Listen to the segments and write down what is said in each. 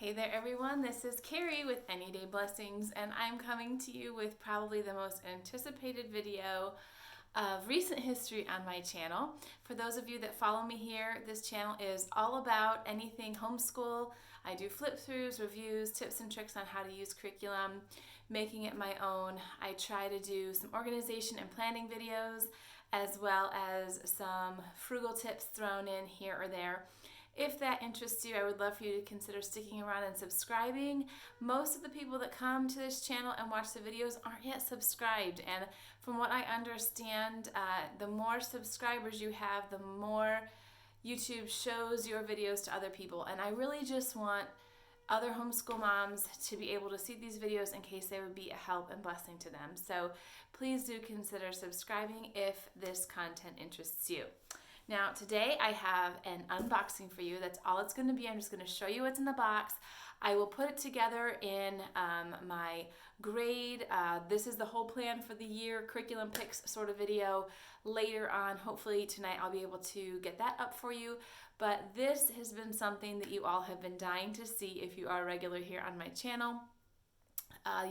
Hey there everyone, this is Carrie with Any Day Blessings, and I'm coming to you with probably the most anticipated video of recent history on my channel. For those of you that follow me here, this channel is all about anything homeschool. I do flip-throughs, reviews, tips and tricks on how to use curriculum, making it my own. I try to do some organization and planning videos, as well as some frugal tips thrown in here or there. If that interests you, I would love for you to consider sticking around and subscribing. Most of the people that come to this channel and watch the videos aren't yet subscribed, and from what I understand, the more subscribers you have, the more YouTube shows your videos to other people, and I really just want other homeschool moms to be able to see these videos in case they would be a help and blessing to them. So please do consider subscribing if this content interests you. Now today I have an unboxing for you. That's all it's going to be. I'm just going to show you what's in the box. I will put it together in my grade. This is the whole plan for the year, curriculum picks sort of video. Later on, hopefully tonight, I'll be able to get that up for you. But this has been something that you all have been dying to see if you are a regular here on my channel.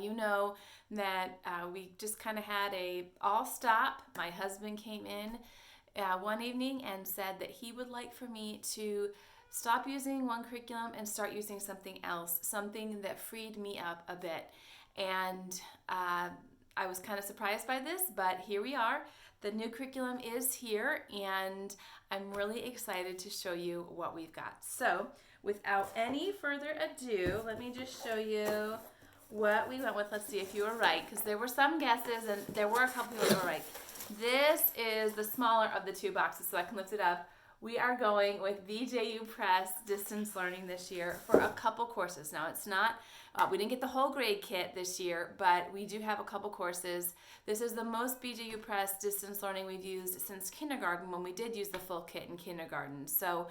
You know that we just kind of had a all stop. My husband came in one evening and said that he would like for me to stop using one curriculum and start using something else, something that freed me up a bit. And I was kind of surprised by this, but here we are. The new curriculum is here, and I'm really excited to show you what we've got. So without any further ado, let me just show you what we went with. Let's see if you were right, because there were some guesses and there were a couple people that were right. This is the smaller of the two boxes, so I can lift it up. We are going with BJU Press Distance Learning this year for a couple courses. Now, it's not, we didn't get the whole grade kit this year, but we do have a couple courses. This is the most BJU Press Distance Learning we've used since kindergarten, when we did use the full kit in kindergarten. So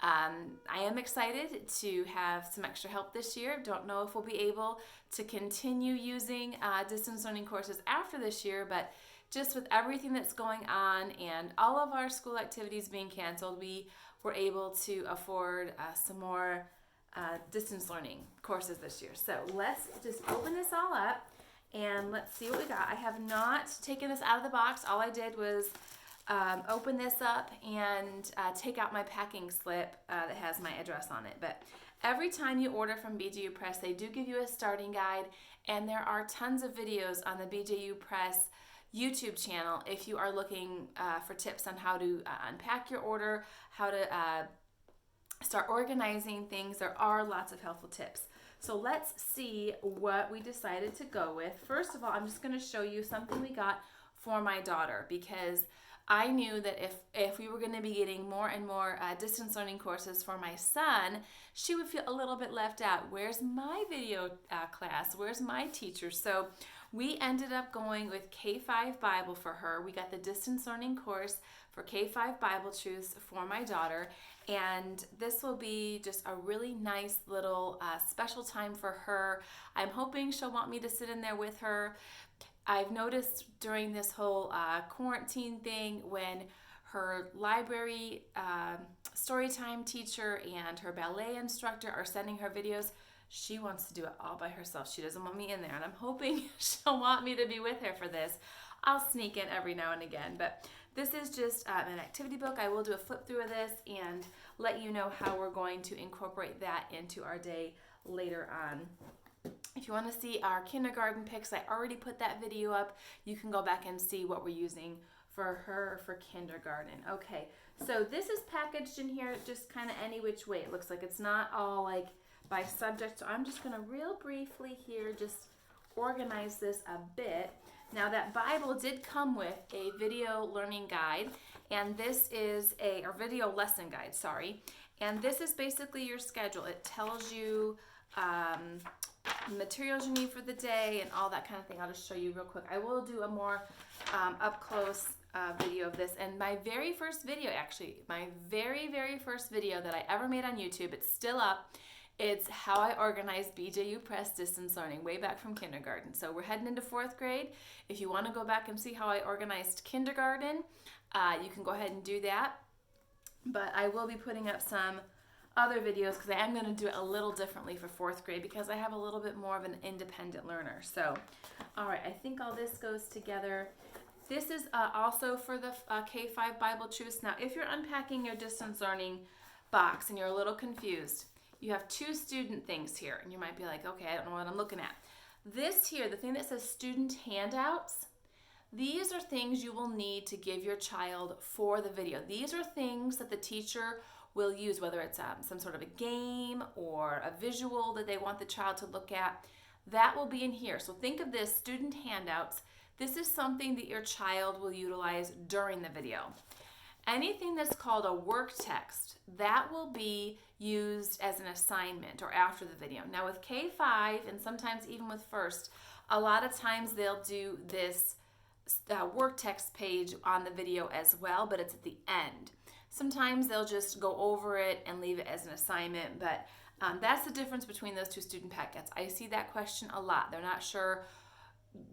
I am excited to have some extra help this year. Don't know if we'll be able to continue using distance learning courses after this year, but just with everything that's going on and all of our school activities being canceled, we were able to afford some more distance learning courses this year. So let's just open this all up and let's see what we got. I have not taken this out of the box. All I did was open this up and take out my packing slip that has my address on it. But every time you order from BJU Press, they do give you a starting guide, and there are tons of videos on the BJU Press YouTube channel if you are looking for tips on how to unpack your order, how to start organizing things. There are lots of helpful tips. So let's see what we decided to go with. First of all, I'm just going to show you something we got for my daughter, because I knew that if we were going to be getting more and more distance learning courses for my son, she would feel a little bit left out. Where's my video class? Where's my teacher? So we ended up going with K-5 Bible for her. We got the distance learning course for K-5 Bible Truths for my daughter, and this will be just a really nice little special time for her. I'm hoping she'll want me to sit in there with her. I've noticed during this whole quarantine thing, when her library storytime teacher and her ballet instructor are sending her videos, she wants to do it all by herself. She doesn't want me in there, and I'm hoping she'll want me to be with her for this. I'll sneak in every now and again, but this is just an activity book. I will do a flip through of this and let you know how we're going to incorporate that into our day later on. If you want to see our kindergarten picks, I already put that video up. You can go back and see what we're using for her for kindergarten. Okay, so this is packaged in here just kind of any which way. It looks like it's not all like by subject, so I'm just going to real briefly here just organize this a bit. Now, that Bible did come with a video learning guide, and this is or video lesson guide, sorry, and this is basically your schedule. It tells you materials you need for the day and all that kind of thing. I'll just show you real quick. I will do a more up close video of this, and my very first video, actually, my very first video that I ever made on YouTube, it's still up. It's how I organized BJU Press Distance Learning way back from kindergarten. So we're heading into 4th grade. If you want to go back and see how I organized kindergarten, you can go ahead and do that. But I will be putting up some other videos because I am going to do it a little differently for 4th grade because I have a little bit more of an independent learner. So, all right, I think all this goes together. This is also for the K-5 Bible Truths. Now, if you're unpacking your distance learning box and you're a little confused, you have 2 student things here, and you might be like, okay, I don't know what I'm looking at. This here, the thing that says student handouts, these are things you will need to give your child for the video. These are things that the teacher will use, whether it's some sort of a game or a visual that they want the child to look at. That will be in here. So think of this, student handouts. This is something that your child will utilize during the video. Anything that's called a work text, that will be used as an assignment or after the video. Now with K-5 and sometimes even with 1st, a lot of times they'll do this work text page on the video as well, but it's at the end. Sometimes they'll just go over it and leave it as an assignment, but that's the difference between those 2 student packets. I see that question a lot. They're not sure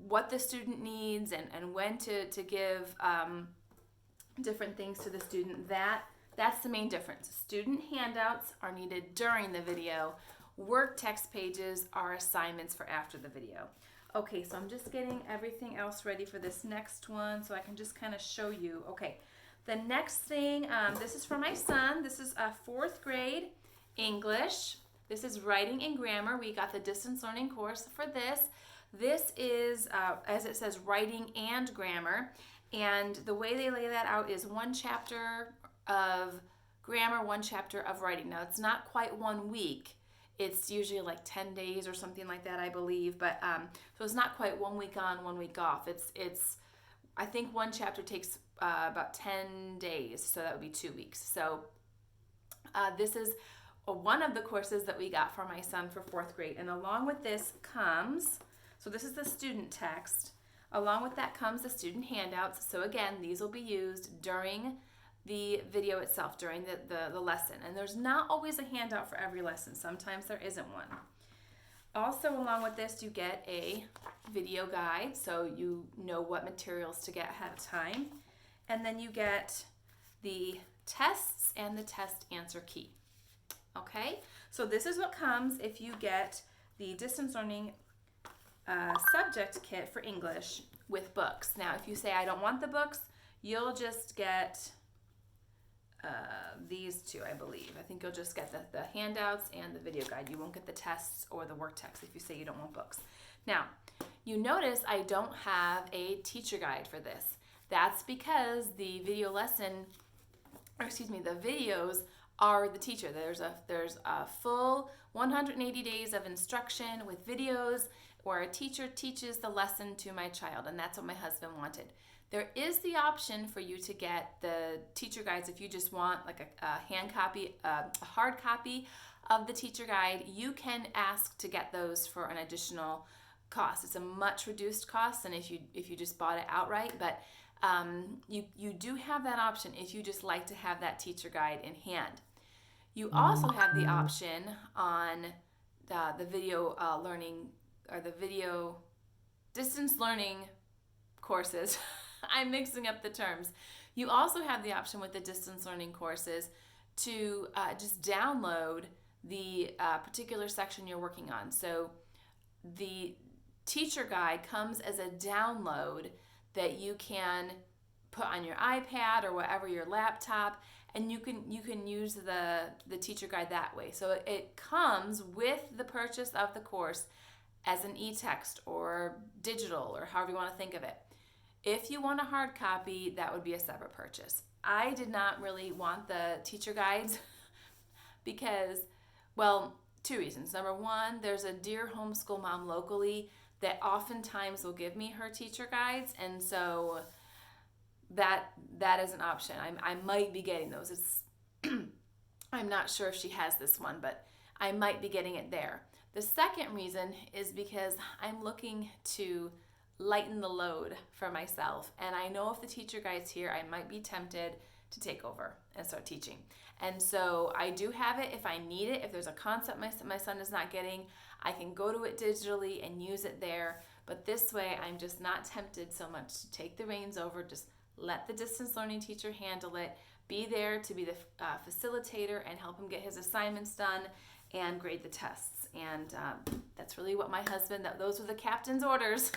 what the student needs and when to give different things to the student. That's the main difference. Student handouts are needed during the video. Work text pages are assignments for after the video. Okay, so I'm just getting everything else ready for this next one so I can just kind of show you. Okay, the next thing, this is for my son. This is a 4th grade English. This is writing and grammar. We got the distance learning course for this. This is, as it says, writing and grammar. And the way they lay that out is 1 chapter of grammar, 1 chapter of writing. Now, it's not quite 1 week. It's usually like 10 days or something like that, I believe. But so it's not quite 1 week on, 1 week off. It's I think 1 chapter takes about 10 days, so that would be 2 weeks. So this is one of the courses that we got for my son for 4th grade. And along with this comes, so this is the student text. Along with that comes the student handouts. So again, these will be used during the video itself, during the lesson. And there's not always a handout for every lesson. Sometimes there isn't one. Also, along with this, you get a video guide, so you know what materials to get ahead of time. And then you get the tests and the test answer key. Okay, so this is what comes if you get the distance learning subject kit for English with books. Now, if you say, I don't want the books, you'll just get these 2, I believe. I think you'll just get the handouts and the video guide. You won't get the tests or the work text if you say you don't want books. Now, you notice I don't have a teacher guide for this. That's because the video lesson, or excuse me, the videos are the teacher. There's a full 180 days of instruction with videos where a teacher teaches the lesson to my child, and that's what my husband wanted. There is the option for you to get the teacher guides if you just want like a hand copy, a hard copy of the teacher guide. You can ask to get those for an additional cost. It's a much reduced cost than if you just bought it outright, but you do have that option if you just like to have that teacher guide in hand. You also have the option on the video learning or the video distance learning courses. I'm mixing up the terms. You also have the option with the distance learning courses to just download the particular section you're working on. So the teacher guide comes as a download that you can put on your iPad or whatever, your laptop, and you can use the teacher guide that way. So it comes with the purchase of the course as an e-text or digital or however you want to think of it. If you want a hard copy, that would be a separate purchase. I did not really want the teacher guides because, well, 2 reasons. Number one, there's a dear homeschool mom locally that oftentimes will give me her teacher guides, and so that is an option. I might be getting those. It's I'm not sure if she has this one, but I might be getting it there. The second reason is because I'm looking to lighten the load for myself, and I know if the teacher guide's here, I might be tempted to take over and start teaching. And so I do have it if I need it. If there's a concept my son is not getting, I can go to it digitally and use it there. But this way, I'm just not tempted so much to take the reins over, just let the distance learning teacher handle it, be there to be the facilitator and help him get his assignments done and grade the tests. And that's really what my husband, those were the captain's orders.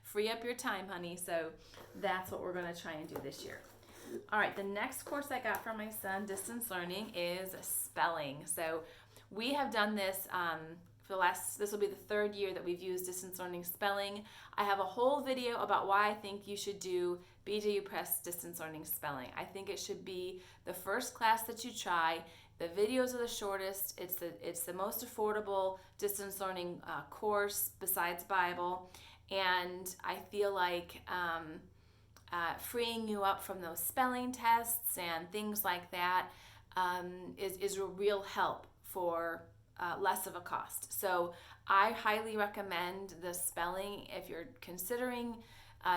Free up your time, honey. So that's what we're going to try and do this year. All right, the next course I got for my son, distance learning, is spelling. So we have done this for this will be the third year that we've used distance learning spelling. I have a whole video about why I think you should do BJU Press distance learning spelling. I think it should be the first class that you try. The videos are the shortest. It's the most affordable distance learning course besides Bible. And I feel like freeing you up from those spelling tests and things like that is a real help for less of a cost. So I highly recommend the spelling if you're considering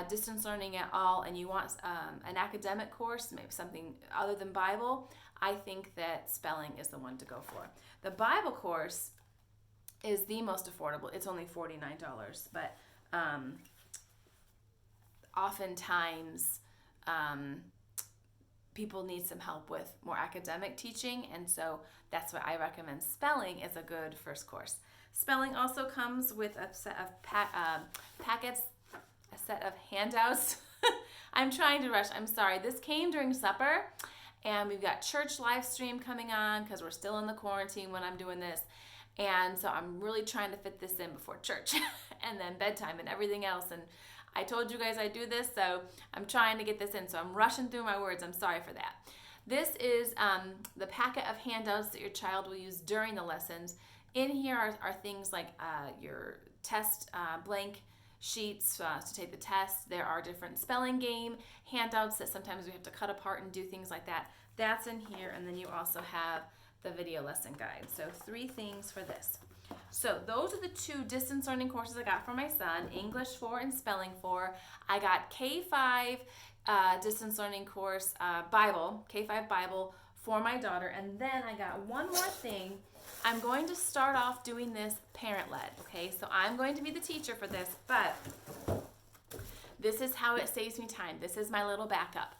distance learning at all and you want an academic course, maybe something other than Bible. I think that spelling is the one to go for. The Bible course is the most affordable. It's only $49, but oftentimes people need some help with more academic teaching, and so that's why I recommend spelling as a good first course. Spelling also comes with a set of packets, a set of handouts. I'm trying to rush. I'm sorry. This came during supper, and we've got church live stream coming on because we're still in the quarantine when I'm doing this. And so I'm really trying to fit this in before church and then bedtime and everything else. And I told you guys I do this, so I'm trying to get this in. So I'm rushing through my words. I'm sorry for that. This is the packet of handouts that your child will use during the lessons. In here are things like your test blank sheets to take the test. There are different spelling game handouts that sometimes we have to cut apart and do things like that. That's in here. And then you also have the video lesson guide. So 3 things for this. So those are the 2 distance learning courses I got for my son, English 4 and Spelling 4. I got K5 distance learning course, Bible, K5 Bible for my daughter. And then I got one more thing. I'm going to start off doing this parent-led, okay? So I'm going to be the teacher for this, but this is how it saves me time. This is my little backup.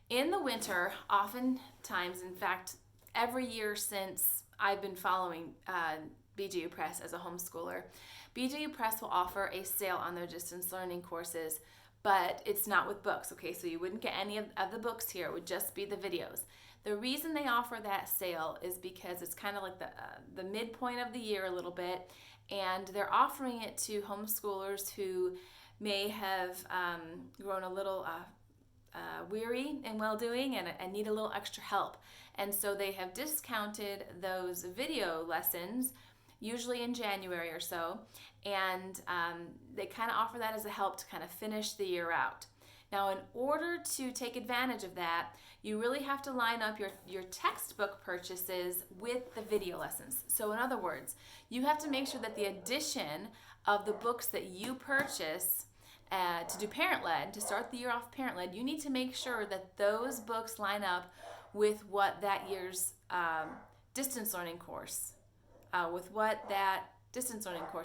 In the winter, oftentimes, in fact, every year since I've been following BJU Press as a homeschooler, BJU Press will offer a sale on their distance learning courses, but it's not with books, okay? So you wouldn't get any of the books here. It would just be the videos. The reason they offer that sale is because it's kind of like the midpoint of the year a little bit, and they're offering it to homeschoolers who may have grown a little weary in well-doing and need a little extra help. And so they have discounted those video lessons, usually in January or so, and they kind of offer that as a help to kind of finish the year out. Now, in order to take advantage of that, you really have to line up your textbook purchases with the video lessons. So in other words, you have to make sure that the addition of the books that you purchase to do parent-led, to start the year off parent-led, you need to make sure that those books line up with what that year's distance learning course,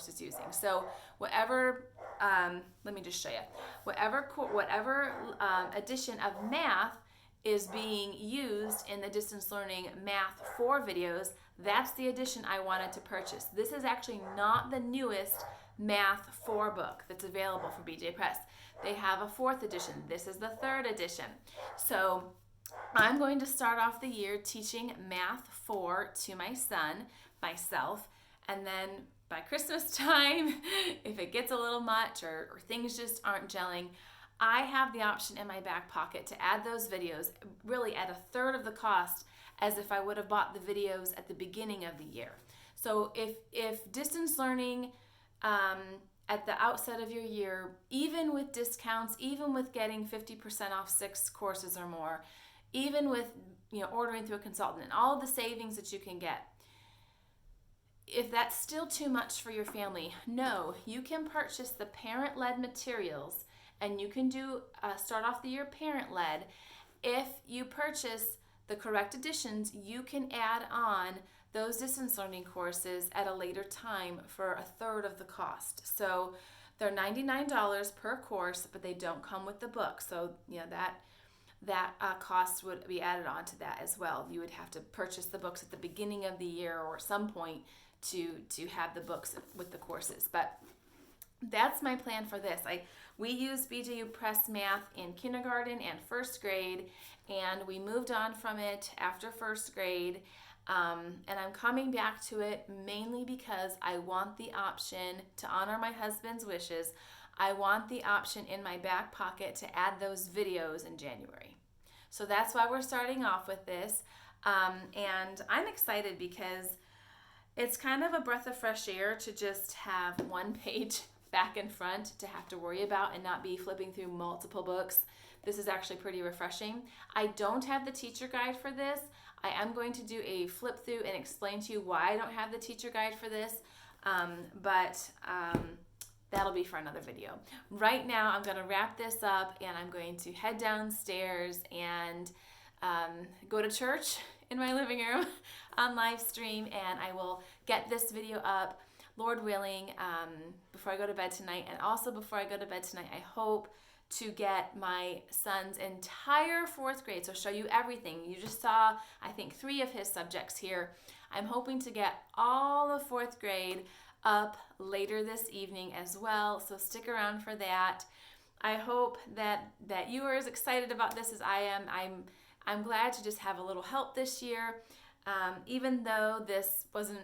is using. So whatever, let me just show you, whatever edition of math is being used in the distance learning math 4 videos, that's the edition I wanted to purchase. This is actually not the newest math 4 book that's available for BJ Press. They have a 4th edition. This is the 3rd edition. So I'm going to start off the year teaching math 4 to my son, myself, and then by Christmas time, if it gets a little much or things just aren't gelling, I have the option in my back pocket to add those videos really at 1/3 of the cost as if I would have bought the videos at the beginning of the year. So if distance learning at the outset of your year, even with discounts, even with getting 50% off 6 courses or more, even with ordering through a consultant and all of the savings that you can get, if that's still too much for your family, no, you can purchase the parent-led materials and you can do start off the year parent-led. If you purchase the correct editions, you can add on those distance learning courses at a later time for 1/3 of the cost. So they're $99 per course, but they don't come with the book. So that that cost would be added on to that as well. You would have to purchase the books at the beginning of the year or some point to have the books with the courses. But that's my plan for this. We used BJU Press Math in kindergarten and first grade, and we moved on from it after first grade. And I'm coming back to it mainly because I want the option to honor my husband's wishes. I want the option in my back pocket to add those videos in January. So that's why we're starting off with this. And I'm excited because it's kind of a breath of fresh air to just have one page back and front to have to worry about and not be flipping through multiple books. This is actually pretty refreshing. I don't have the teacher guide for this. I am going to do a flip through and explain to you why I don't have the teacher guide for this, but that'll be for another video. Right now, I'm going to wrap this up and I'm going to head downstairs and go to church in my living room on live stream, and I will get this video up, Lord willing, before I go to bed tonight. And also before I go to bed tonight, I hope to get my son's entire fourth grade, so show you everything. You just saw, I think, 3 of his subjects here. I'm hoping to get all of fourth grade up later this evening as well, so stick around for that. I hope that you are as excited about this as I am. I'm glad to just have a little help this year, even though this wasn't,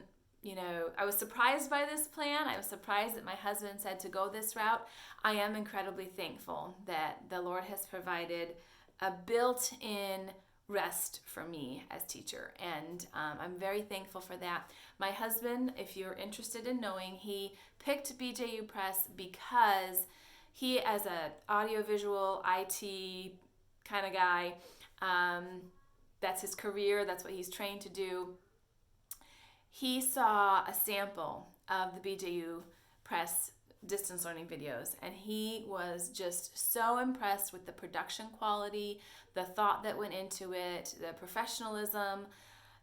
I was surprised by this plan. I was surprised that my husband said to go this route. I am incredibly thankful that the Lord has provided a built-in rest for me as teacher, and I'm very thankful for that. My husband, if you're interested in knowing, he picked BJU Press because he, as an audiovisual IT kind of guy, that's his career, that's what he's trained to do. He saw a sample of the BJU Press distance learning videos, and he was just so impressed with the production quality, the thought that went into it, the professionalism.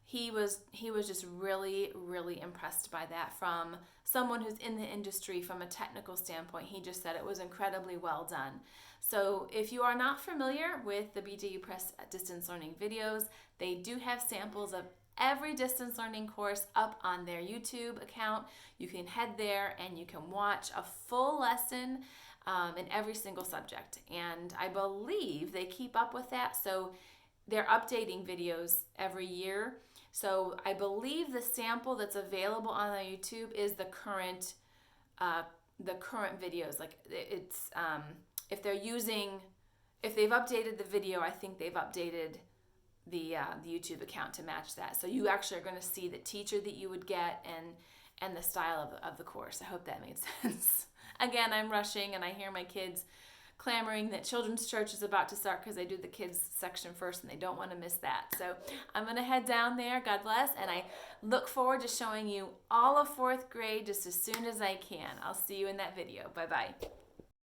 He was just really, really impressed by that from someone who's in the industry from a technical standpoint. He just said it was incredibly well done. So if you are not familiar with the BJU Press distance learning videos, they do have samples of every distance learning course up on their YouTube account. You can head there and you can watch a full lesson in every single subject. And I believe they keep up with that, so they're updating videos every year. So I believe the sample that's available on their YouTube is the current videos. Like it's if they've updated the video, I think they've updated the YouTube account to match that. So you actually are going to see the teacher that you would get and the style of the course. I hope that made sense. Again, I'm rushing and I hear my kids clamoring that children's church is about to start because they do the kids section first and they don't want to miss that. So I'm going to head down there, God bless, and I look forward to showing you all of fourth grade just as soon as I can. I'll see you in that video. Bye-bye.